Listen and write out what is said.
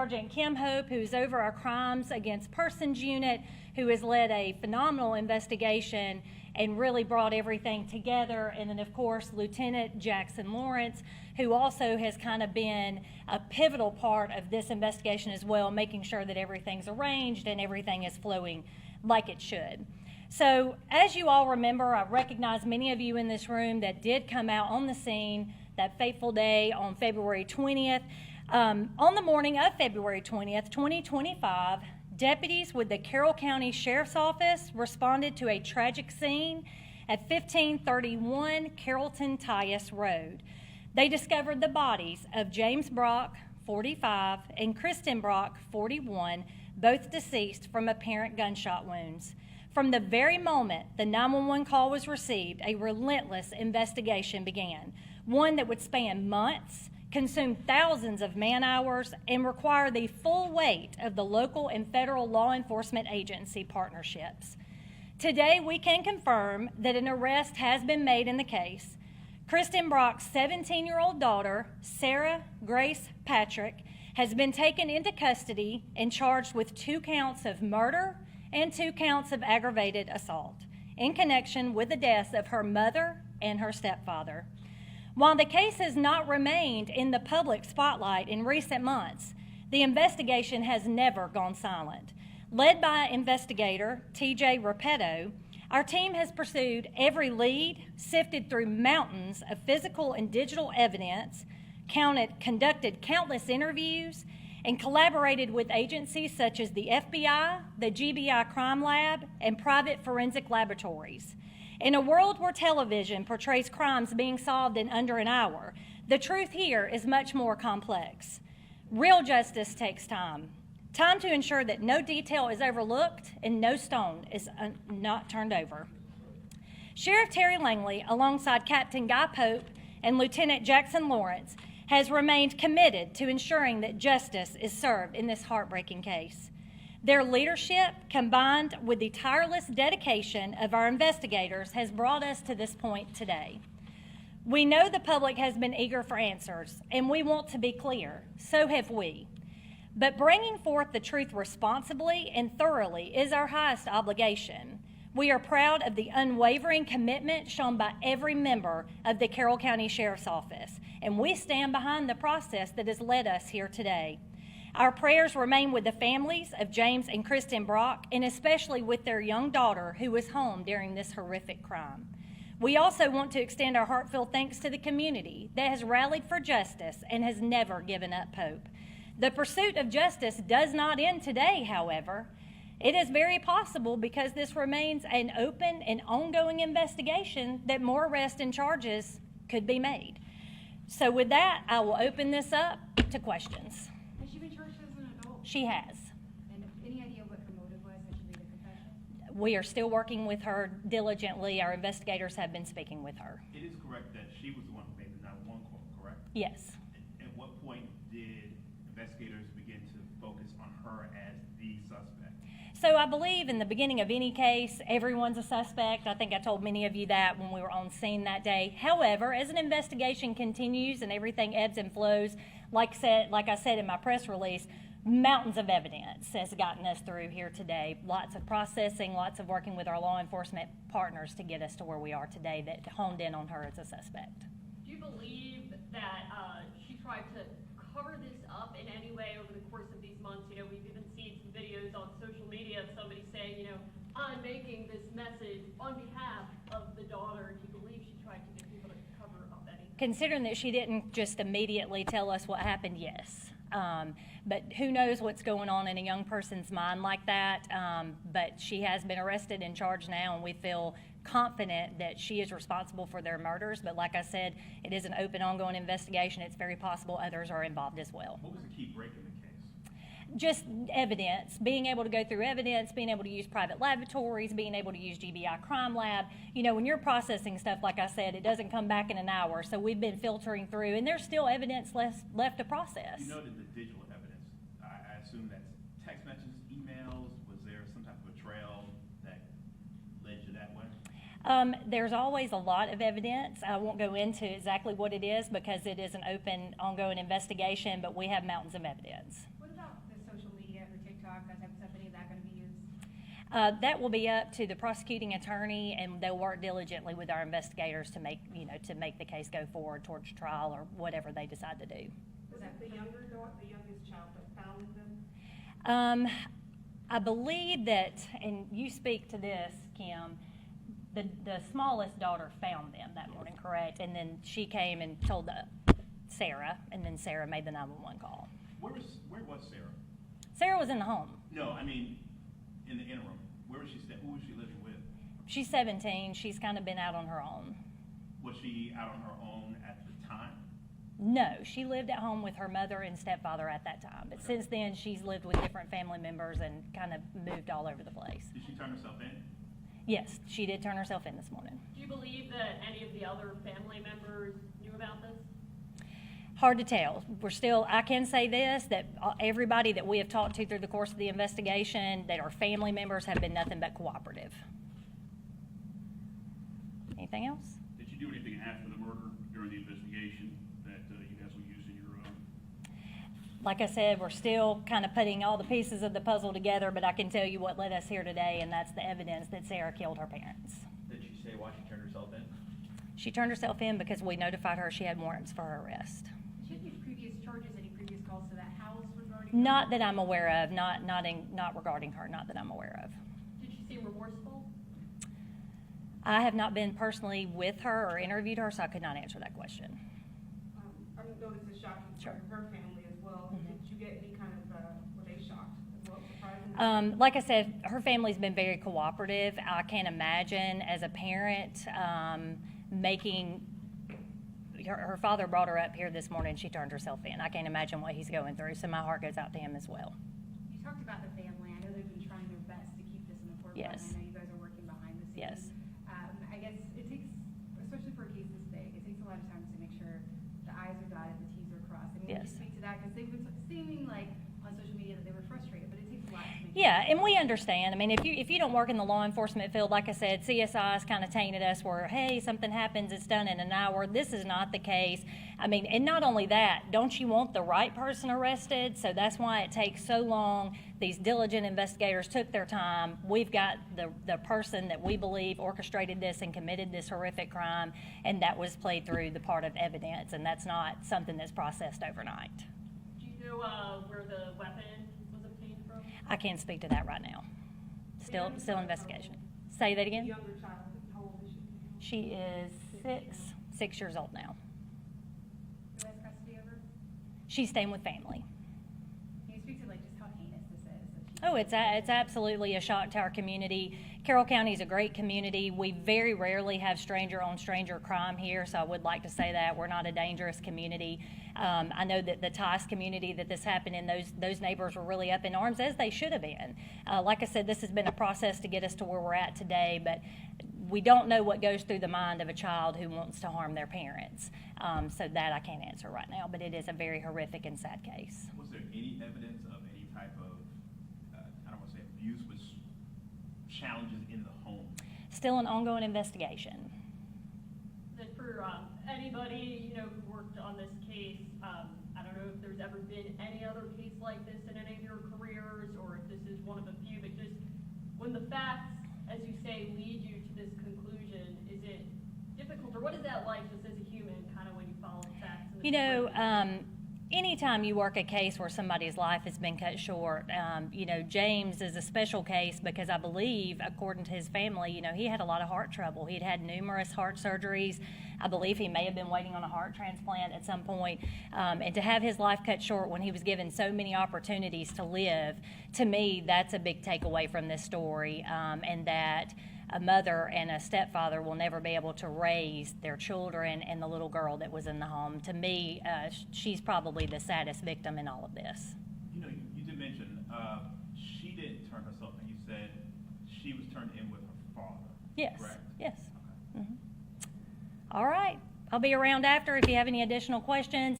Sergeant Kim Hope, who's over our Crimes Against Persons unit, who has led a phenomenal investigation and really brought everything together. And then, of course, Lieutenant Jackson Lawrence, who also has kind of been a pivotal part of this investigation as well, making sure that everything's arranged and everything is flowing like it should. So, as you all remember, I recognize many of you in this room that did come out on the scene that fateful day on February 20th. On the morning of February 20th, 2025, deputies with the Carroll County Sheriff's Office responded to a tragic scene at 1531 Carrollton Tyus Road. They discovered the bodies of James Brock, 45, and Kristen Brock, 41, both deceased from apparent gunshot wounds. From the very moment the 911 call was received, a relentless investigation began, one that would span months, consume thousands of man-hours, and require the full weight of the local and federal law enforcement agency partnerships. Today, we can confirm that an arrest has been made in the case. Kristen Brock's 17-year-old daughter, Sarah Grace Patrick, has been taken into custody and charged with 2 counts of murder and 2 counts of aggravated assault in connection with the deaths of her mother and her stepfather. While the case has not remained in the public spotlight in recent months, the investigation has never gone silent. Led by investigator T.J. Repetto, our team has pursued every lead, sifted through mountains of physical and digital evidence, conducted countless interviews, and collaborated with agencies such as the FBI, the GBI Crime Lab, and private forensic laboratories. In a world where television portrays crimes being solved in under an hour, the truth here is much more complex. Real justice takes time. Time to ensure that no detail is overlooked and no stone is not turned over. Sheriff Terry Langley, alongside Captain Guy Pope and Lieutenant Jackson Lawrence, has remained committed to ensuring that justice is served in this heartbreaking case. Their leadership, combined with the tireless dedication of our investigators, has brought us to this point today. We know the public has been eager for answers, and we want to be clear. So have we. But bringing forth the truth responsibly and thoroughly is our highest obligation. We are proud of the unwavering commitment shown by every member of the Carroll County Sheriff's Office, and we stand behind the process that has led us here today. Our prayers remain with the families of James and Kristen Brock, and especially with their young daughter who was home during this horrific crime. We also want to extend our heartfelt thanks to the community that has rallied for justice and has never given up hope. The pursuit of justice does not end today, however. It is very possible, because this remains an open and ongoing investigation, that more arrests and charges could be made. So with that, I will open this up to questions. Has she been charged as an adult? She has. And any idea what her motive was that she made a confession? We are still working with her diligently. Our investigators have been speaking with her. It is correct that she was the one who made the 911 call, correct? Yes. At what point did investigators begin to focus on her as the suspect? So I believe in the beginning of any case, everyone's a suspect. I think I told many of you that when we were on scene that day. However, as an investigation continues and everything ebbs and flows, like I said in my press release, mountains of evidence has gotten us through here today. Lots of processing, lots of working with our law enforcement partners to get us to where we are today that honed in on her as a suspect. Do you believe that she tried to cover this up in any way over the course of these months? You know, we've even seen some videos on social media of somebody saying, you know, I'm making this message on behalf of the daughter. Do you believe she tried to get people to cover up anything? Considering that she didn't just immediately tell us what happened, yes. But who knows what's going on in a young person's mind like that. But she has been arrested and charged now, and we feel confident that she is responsible for their murders. But like I said, it is an open, ongoing investigation. It's very possible others are involved as well. What was the key break in the case? Just evidence, being able to go through evidence, being able to use private laboratories, being able to use GBI Crime Lab. You know, when you're processing stuff, like I said, it doesn't come back in an hour. So we've been filtering through, and there's still evidence left to process. You noted the digital evidence. I assume that's text messages, emails. Was there some type of a trail that led you that way? There's always a lot of evidence. I won't go into exactly what it is because it is an open, ongoing investigation, but we have mountains of evidence. What about about the social media or TikTok, that type of stuff? Any of that going to be used? That will be up to the prosecuting attorney, and they'll work diligently with our investigators to make the case go forward towards trial or whatever they decide to do. Was that the younger daughter, the youngest child that found them? I believe that, and you speak to this, Kim, the smallest daughter found them that morning, correct? And then she came and told Sarah, and then Sarah made the 911 call. Where was Sarah? Sarah was in the home. No, I mean, in the interim, where was she who was she living with? She's 17. She's kind of been out on her own. Was she out on her own at the time? No, she lived at home with her mother and stepfather at that time. But since then, she's lived with different family members and kind of moved all over the place. Did she turn herself in? Yes, she did turn herself in this morning. Do you believe that any of the other family members knew about this? Hard to tell. I can say this, that everybody that we have talked to through the course of the investigation that are family members have been nothing but cooperative. Anything else? Did you do anything after the murder during the investigation that you guys will use in your Like I said, we're still kind of putting all the pieces of the puzzle together, but I can tell you what led us here today, and that's the evidence that Sarah killed her parents. Did she say why she turned herself in? She turned herself in because we notified her she had warrants for her arrest. Did she have any previous charges, any previous calls to that house regarding? Not that I'm aware of, not regarding her, not that I'm aware of. Did she seem remorseful? I have not been personally with her or interviewed her, so I could not answer that question. I know this is shocking Sure. for her family as well. Mhm. Did you get any kind of, were they shocked as well, surprisingly? Like I said, her family's been very cooperative. I can't imagine as a parent her father brought her up here this morning. She turned herself in. I can't imagine what he's going through, so my heart goes out to him as well. You talked about the family. I know they've been trying their best to keep this in the forefront. Yes. I know you guys are working behind the scenes. Yes. I guess it takes, especially for a case this big, it takes a lot of time to make sure the I's are dotted, the T's are crossed. I mean, Yes. Can you speak to that? Because they've been seeming like on social media that they were frustrated, but it takes a lot to make Yeah, and we understand. I mean, if you don't work in the law enforcement field, like I said, CSI's kind of tainted us where, hey, something happens, it's done in an hour. This is not the case. I mean, and not only that, don't you want the right person arrested? So that's why it takes so long. These diligent investigators took their time. We've got the person that we believe orchestrated this and committed this horrific crime, and that was played through the part of evidence, and that's not something that's processed overnight. Do you know where the weapon was obtained from? I can't speak to that right now. Still investigation. Say that The again? younger child, how old is she? She is 6 years old now. Who has custody of her? She's staying with family. Can you speak to like just how heinous this is? That she- Oh, it's absolutely a shock to our community. Carroll County is a great community. We very rarely have stranger-on-stranger crime here, so I would like to say that we're not a dangerous community. I know that the Tice community that this happened in, those neighbors were really up in arms, as they should have been. Like I said, this has been a process to get us to where we're at today, but we don't know what goes through the mind of a child who wants to harm their parents. So that I can't answer right now, but it is a very horrific and sad case. Was there any evidence of any type of, I don't want to say abuse, but challenges in the home? Still an ongoing investigation. Then for anybody, who worked on this case, I don't know if there's ever been any other case like this in any of your careers, or if this is one of a few, but just when the facts, as you say, lead you to this conclusion, is it difficult, or what is that like just as a human, kind of when you follow the facts? Anytime you work a case where somebody's life has been cut short, James is a special case because I believe, according to his family, he had a lot of heart trouble. He'd had numerous heart surgeries. I believe he may have been waiting on a heart transplant at some point. And to have his life cut short when he was given so many opportunities to live, to me, that's a big takeaway from this story, and that a mother and a stepfather will never be able to raise their children and the little girl that was in the home. To me, she's probably the saddest victim in all of this. You did mention she didn't turn herself in. You said she was turned in with her father. Yes. Correct? Yes. Okay. All right. I'll be around after if you have any additional questions.